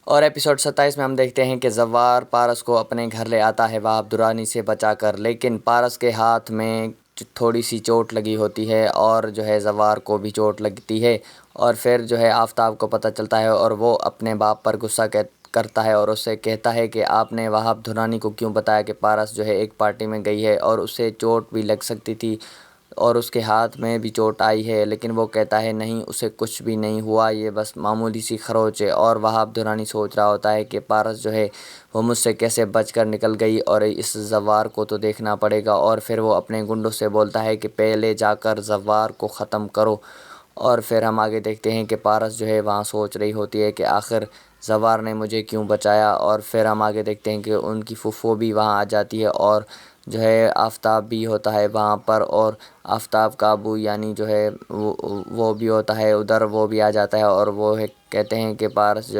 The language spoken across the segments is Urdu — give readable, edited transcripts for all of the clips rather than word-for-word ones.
اور ایپیسوڈ 27 میں ہم دیکھتے ہیں کہ زوار پارس کو اپنے گھر لے آتا ہے وہاب درانی سے بچا کر، لیکن پارس کے ہاتھ میں تھوڑی سی چوٹ لگی ہوتی ہے اور زوار کو بھی چوٹ لگتی ہے، اور پھر آفتاب کو پتہ چلتا ہے اور وہ اپنے باپ پر غصہ کرتا ہے اور اسے کہتا ہے کہ آپ نے وہاب درانی کو کیوں بتایا کہ پارس ایک پارٹی میں گئی ہے اور اسے چوٹ بھی لگ سکتی تھی اور اس کے ہاتھ میں بھی چوٹ آئی ہے، لیکن وہ کہتا ہے نہیں، اسے کچھ بھی نہیں ہوا، یہ بس معمولی سی خروچ ہے۔ اور وہاب درانی سوچ رہا ہوتا ہے کہ پارس وہ مجھ سے کیسے بچ کر نکل گئی اور اس زوار کو تو دیکھنا پڑے گا، اور پھر وہ اپنے گنڈوں سے بولتا ہے کہ پہلے جا کر زوار کو ختم کرو۔ اور پھر ہم آگے دیکھتے ہیں کہ پارس وہاں سوچ رہی ہوتی ہے کہ آخر زوار نے مجھے کیوں بچایا، اور پھر ہم آگے دیکھتے ہیں کہ ان کی پھوپھو بھی وہاں آ جاتی ہے اور آفتاب بھی ہوتا ہے وہاں پر، اور آفتاب کا ابو یعنی وہ بھی ہوتا ہے ادھر، وہ بھی آ جاتا ہے اور وہ کہتے ہیں کہ پارس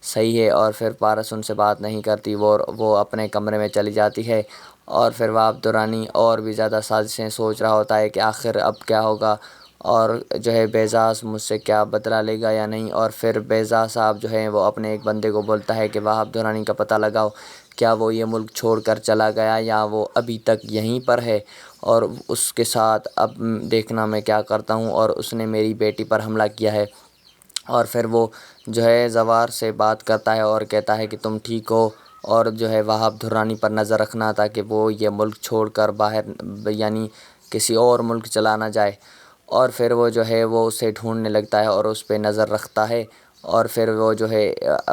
صحیح ہے، اور پھر پارس ان سے بات نہیں کرتی، وہ اپنے کمرے میں چلی جاتی ہے۔ اور پھر وہاب درانی اور بھی زیادہ سازشیں سوچ رہا ہوتا ہے کہ آخر اب کیا ہوگا، اور بیزاس مجھ سے کیا بدلہ لے گا یا نہیں۔ اور پھر بیزاس صاحب وہ اپنے ایک بندے کو بولتا ہے کہ وہاب درانی کا پتہ لگاؤ، کیا وہ یہ ملک چھوڑ کر چلا گیا یا وہ ابھی تک یہیں پر ہے، اور اس کے ساتھ اب دیکھنا میں کیا کرتا ہوں، اور اس نے میری بیٹی پر حملہ کیا ہے۔ اور پھر وہ زوار سے بات کرتا ہے اور کہتا ہے کہ تم ٹھیک ہو، اور وہاب درانی پر نظر رکھنا تاکہ وہ یہ ملک چھوڑ کر باہر یعنی کسی اور ملک چلا نہ جائے۔ اور پھر وہ اسے ڈھونڈنے لگتا ہے اور اس پہ نظر رکھتا ہے، اور پھر وہ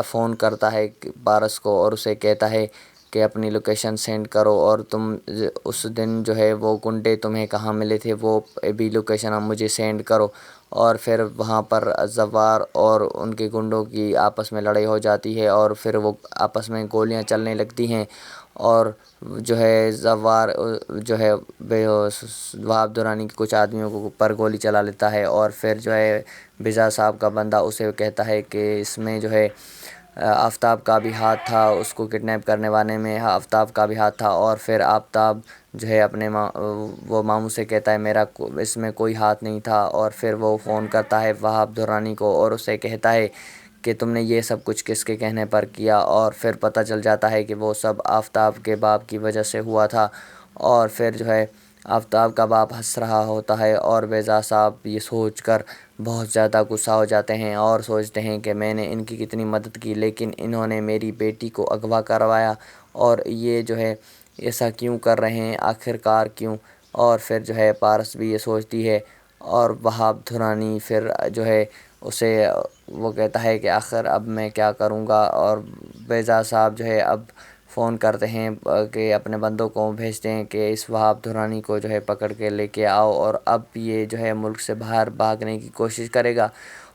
فون کرتا ہے پارس کو اور اسے کہتا ہے کہ اپنی لوکیشن سینڈ کرو، اور تم اس دن وہ گنڈے تمہیں کہاں ملے تھے وہ بھی لوکیشن مجھے سینڈ کرو۔ اور پھر وہاں پر زوار اور ان کے گنڈوں کی آپس میں لڑائی ہو جاتی ہے، اور پھر وہ آپس میں گولیاں چلنے لگتی ہیں، اور زوار وہاب درانی کے کچھ آدمیوں پر گولی چلا لیتا ہے، اور پھر بیزا صاحب کا بندہ اسے کہتا ہے کہ اس میں آفتاب کا بھی ہاتھ تھا، اس کو کڈنیپ کرنے والے میں آفتاب کا بھی ہاتھ تھا۔ اور پھر آفتاب اپنے وہ ماموں سے کہتا ہے میرا اس میں کوئی ہاتھ نہیں تھا، اور پھر وہ فون کرتا ہے وہاب درانی کو اور اسے کہتا ہے کہ تم نے یہ سب کچھ کس کے کہنے پر کیا، اور پھر پتہ چل جاتا ہے کہ وہ سب آفتاب کے باپ کی وجہ سے ہوا تھا۔ اور پھر آفتاب کا باپ ہنس رہا ہوتا ہے، اور بیزا صاحب یہ سوچ کر بہت زیادہ غصہ ہو جاتے ہیں اور سوچتے ہیں کہ میں نے ان کی کتنی مدد کی، لیکن انہوں نے میری بیٹی کو اغوا کروایا، اور یہ ایسا کیوں کر رہے ہیں، آخر کار کیوں۔ اور پھر پارس بھی یہ سوچتی ہے، اور وہاب درانی پھر اسے وہ کہتا ہے کہ آخر اب میں کیا کروں گا، اور بیزا صاحب اب فون کرتے ہیں کہ اپنے بندوں کو بھیجتے ہیں کہ اس وہاب درانی کو پکڑ کے لے کے آؤ، اور اب یہ ملک سے باہر بھاگنے کی کوشش کرے گا۔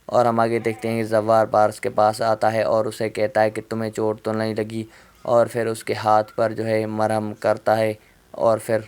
اور ہم آگے دیکھتے ہیں کہ زوار پارس کے پاس آتا ہے اور اسے کہتا ہے کہ تمہیں چوٹ تو نہیں لگی، اور پھر اس کے ہاتھ پر مرہم کرتا ہے، اور پھر